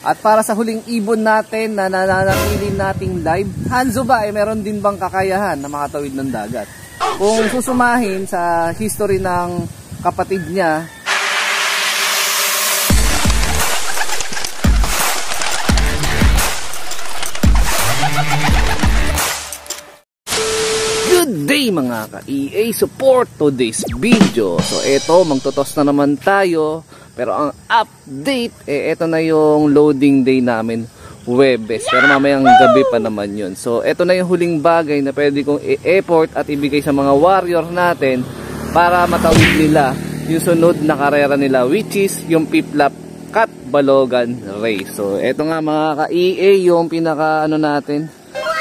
At para sa huling ibon natin na nananatili nating live, Hanzo ba meron din bang kakayahan na makatawid ng dagat? Kung susumahin sa history ng kapatid niya, good day mga ka-EA support to this video. So eto, magtotos na naman tayo. Pero ang update, eto na yung loading day namin, Huwebes. Pero mamayang gabi pa naman yun. So eto na yung huling bagay na pwede kong i-effort at ibigay sa mga warrior natin para matawid nila yung sunod na karera nila, which is yung Piplap Cat Balogan Race. So eto nga mga ka-EA yung pinaka natin,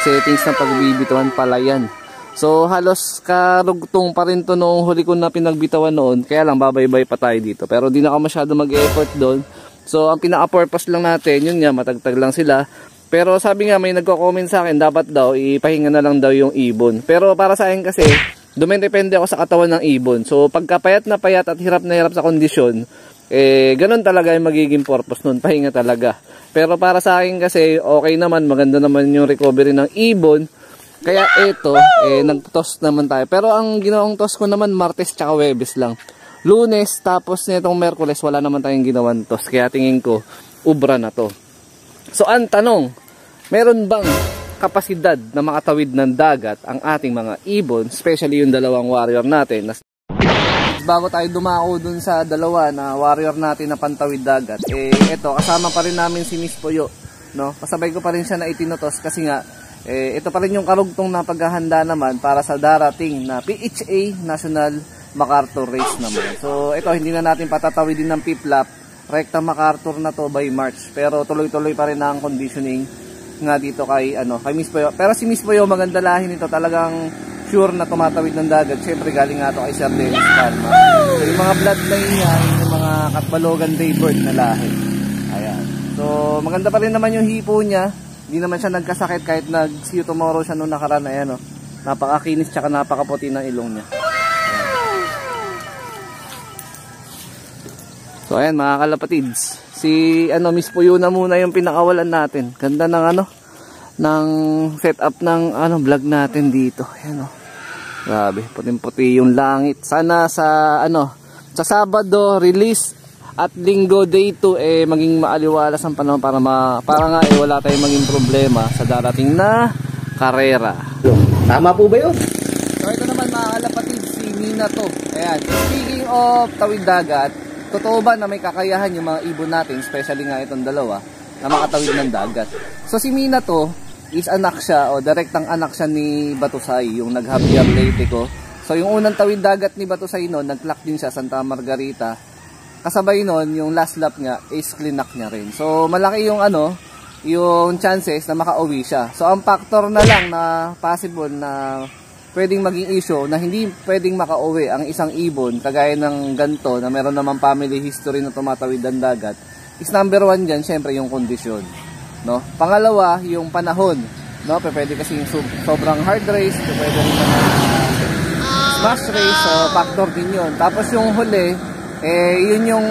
settings ng pagbibituan pala yan. So halos karugtong pa rin to noong huli ko na pinagbitawan noon. Kaya lang babaybay pa tayo dito. Pero di na ako masyado mag-effort doon. So ang pinaka-purpose lang natin, yun nga, matagtag lang sila. Pero sabi nga, may nagko-comment sa akin, dapat daw ipahinga na lang daw yung ibon. Pero para sa akin kasi, dumidepende ako sa katawan ng ibon. So pagka payat na payat at hirap na hirap sa kondisyon, ganun talaga yung magiging purpose nun, pahinga talaga. Pero para sa akin kasi, okay naman, maganda naman yung recovery ng ibon. Kaya ito, nag-toss naman tayo. Pero ang ginawang toss ko naman, Martes tsaka Huwebes lang. Lunes, tapos nitong Merkules, wala naman tayong ginawang toss. Kaya tingin ko, ubra na to. So ang tanong, meron bang kapasidad na makatawid ng dagat ang ating mga ibon, especially yung dalawang warrior natin? Bago tayo dumako dun sa dalawa na warrior natin na pantawid dagat, ito, kasama pa rin namin si Miss Puyo. No? Kasabay ko pa rin siya na itinotos kasi nga, ito pa rin yung karugtong na paghahanda naman para sa darating na PHA National MacArthur Race naman. So ito, hindi na natin patatawidin ng Piplap, rekta MacArthur na to by March. Pero tuloy-tuloy pa rin ang conditioning nga dito kay Miss Puyo. Pero si Miss Puyo, maganda lahin ito, talagang sure na tumatawid ng dagat. Siyempre galing nga to kay Sir Dennis Palma. So yung mga bloodline niya, yung mga Cat Balogan Daybird na lahi. Ayan. So maganda pa rin naman yung hipo niya. Hindi naman siya nagkasakit kahit nag-see you tomorrow siya nung nakaraan. Ayan, napakakinis tsaka napakaputi ng ilong niya. So ayan mga kalapatids, si Miss Puyo na muna yung pinakawalan natin. Ganda ng ng setup ng vlog natin dito. Ayan grabe, puting-puti yung langit. Sana sa sa Sabado release at Linggo day 2 maging maaliwalas ang panahon para nga wala tayong maging problema sa darating na karera. Tama po ba yun? So ito naman mga kalapatid, si Mina to. Ayan, speaking of tawid dagat, totoo ba na may kakayahan yung mga ibon natin, especially nga itong dalawa, na makatawid ng dagat? So si Mina to is anak siya, o direktang anak siya ni Batusay, yung nag-Javier Leyte ko. So yung unang tawid dagat ni Batusay noon, nag-clock din siya Santa Margarita. Kasabay nun, yung last lap nga is clinack niya rin. So malaki yung yung chances na makauwi siya. So ang factor na lang na possible na pwedeng maging issue na hindi pwedeng makauwi ang isang ibon kagaya ng ganito na meron naman family history na tumatawid ng dagat is number 1 dyan, syempre yung kondisyon, no? Pangalawa, yung panahon, no? Pwede kasi yung sobrang hard race, pwede rin naman smash race, so factor din yun. Tapos yung huli, yun yung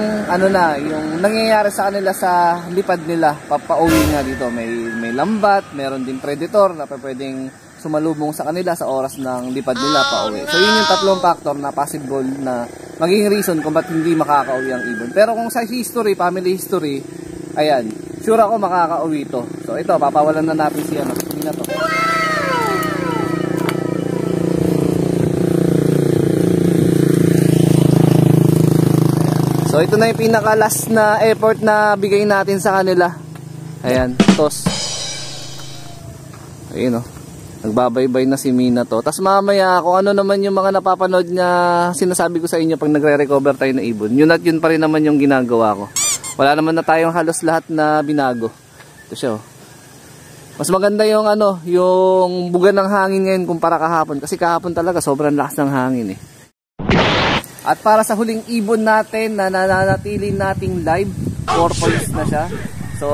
yung nangyayari sa kanila sa lipad nila papauwi nga dito. May lambat, meron din predator na pwedeng sumalubong sa kanila sa oras ng lipad nila pauwi. So yun yung tatlong factor na possible na maging reason kung ba't hindi makakauwi ang ibon. Pero kung sa history, family history, ayan, sure ako makakauwi to. So ito, papawalan na natin si na to. So ito na yung pinaka last na effort na bigay natin sa kanila. Ayan, toss. Ayun nagbabaybay na si Mina to. Tapos mamaya kung ano naman yung mga napapanood niya, sinasabi ko sa inyo pag nagre-recover tayo ng ibon, yun at yun pa rin naman yung ginagawa ko. Wala naman na tayong halos lahat na binago. Ito siya Mas maganda yung yung buga ng hangin ngayon kumpara kahapon. Kasi kahapon talaga sobrang lakas ng hangin At para sa huling ibon natin na nananatili nating live, 4 points na siya. So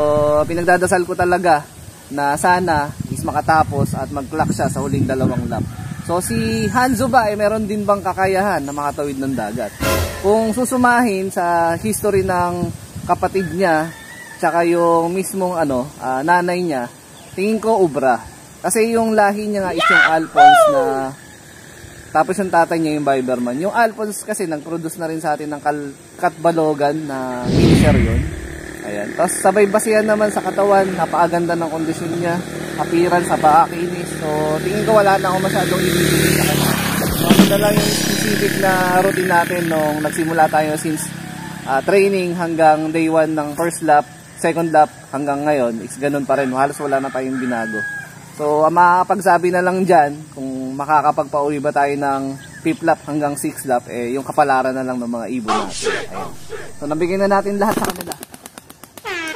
pinagdadasal ko talaga na sana is makatapos at mag-clock siya sa huling 2 lap. So si Hanzo ba meron din bang kakayahan na makatawid ng dagat? Kung susumahin sa history ng kapatid niya, tsaka yung mismong nanay niya, tingin ko ubra. Kasi yung lahi niya nga is yung Alphonse na, tapos yung tatay niya yung Biberman. Yung Alphonse kasi nag-produce na rin sa atin ng Katbalogan na finisher yun. Ayan. Tapos sabay basihan naman sa katawan, napakaganda ng kondisyon niya, appearance, napakakinis. So tingin ko wala na ako masyadong ibibigay sa kanya. So ano na lang yung specific na routine natin nung nagsimula tayo since training hanggang day 1 ng first lap, second lap hanggang ngayon, is ganun pa rin. Halos wala na tayong binago. So makakapagsabi na lang dyan, kung makakapagpauwi ba tayo ng 5th lap hanggang 6th lap, yung kapalaran na lang ng mga ibon natin. Ayan. So nabigyan na natin lahat sa kanila.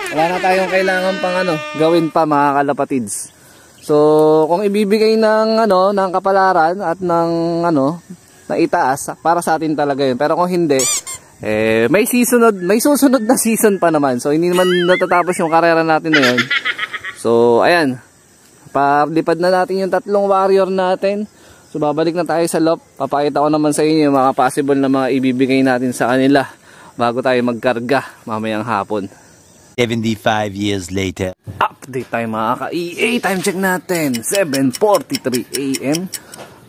Wala na tayong kailangan pang gawin pa, mga kalapatids. So kung ibibigay ng ng kapalaran at ng na itaas, para sa atin talaga yun. Pero kung hindi, may susunod na season pa naman. So hindi naman natatapos yung karera natin na yun. So ayan, palipad na natin yung 3 warrior natin. So babalik na tayo sa loft. Papakita ko naman sa inyo yung mga possible na mga ibibigay natin sa kanila bago tayo magkarga mamayang hapon. 75 years later. Update tayo mga ka-EA. Time check natin, 7:43 AM.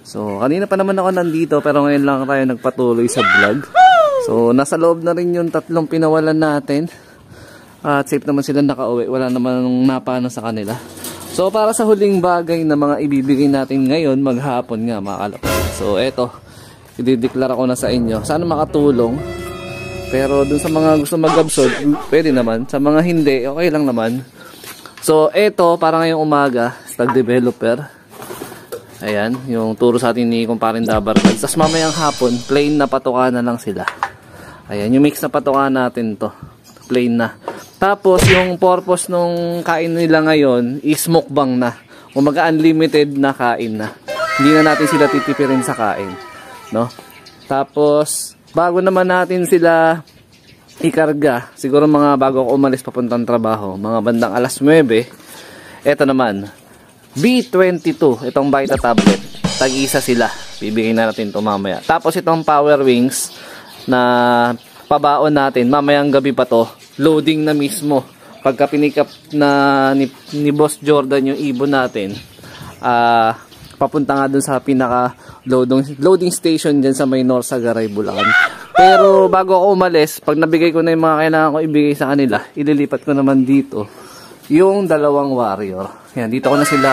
So kanina pa naman ako nandito, pero ngayon lang tayo nagpatuloy sa vlog. So nasa loob na rin yung 3 pinawalan natin. At safe naman sila nakauwi. Wala naman napano sa kanila. So para sa huling bagay na mga ibibigay natin ngayon, maghapon nga mga kalapad. So eto, idideklara ko na sa inyo. Sana makatulong. Pero dun sa mga gusto mag-absorb, pwede naman. Sa mga hindi, okay lang naman. So eto, para ngayong umaga, stag developer. Ayan, yung turo sa atin ni Kumparin Dabar. Tapos mamayang hapon, plain na patuka na lang sila. Ayan, yung mix na patuka natin to. Plain na. Tapos yung purpose nung kain nila ngayon is mukbang na. Umaga unlimited na kain na. Hindi na natin sila titipirin sa kain, no? Tapos bago naman natin sila ikarga, siguro mga bago ako umalis papuntang trabaho, mga bandang alas 9, eto naman, B22, itong Vita tablet, tag-isa sila, bibigyan na natin ito mamaya. Tapos itong Power Wings na pabaon natin, mamayang gabi pa to, loading na mismo. Pagka pinick up na ni Boss Jordan yung ibon natin, papunta nga dun sa pinaka loading station dyan sa may North Sagaray, Bulacan. Pero bago ako umalis, pag nabigay ko na yung mga kailangan ko ibigay sa kanila, ililipat ko naman dito yung 2 warrior. Yan, dito ko na sila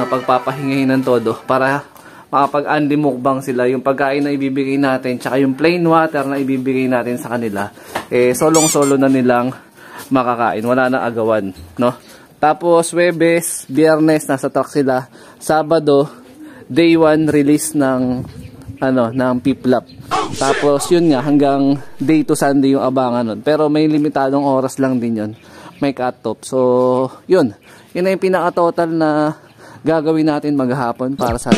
pagpapahingahin ng todo para makapag-andi mukbang sila. Yung pagkain na ibibigay natin, tsaka yung plain water na ibibigay natin sa kanila, solong-solo na nilang makakain. Wala na agawan, no? Tapos Webes, Biyernes nasa truck sila. Sabado, day 1 release ng ng piplap. Tapos yun nga, hanggang day 2 Sunday yung abangan nun. Pero may limitadong oras lang din yun. May cut-off. So yun na yung pinaka-total na gagawin natin maghapon para sa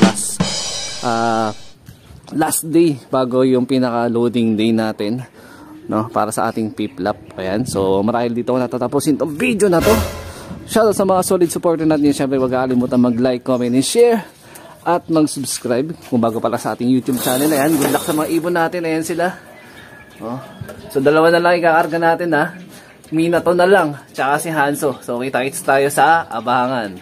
last day bago yung pinaka-loading day natin, no, para sa ating piplap. Ayan, so marahil dito ko natatapusin tong video na to. Shoutout sa mga solid supporter natin. Siyempre huwag kakalimutan mag-like, comment, and share. At mag-subscribe kung bago pala sa ating YouTube channel. Ayan, good luck sa mga ibon natin. Ayan sila. Oh. So 2 na lang ikakarga natin ha. Minato na lang. Tsaka si Hanso. So kita-kits tayo sa abangan.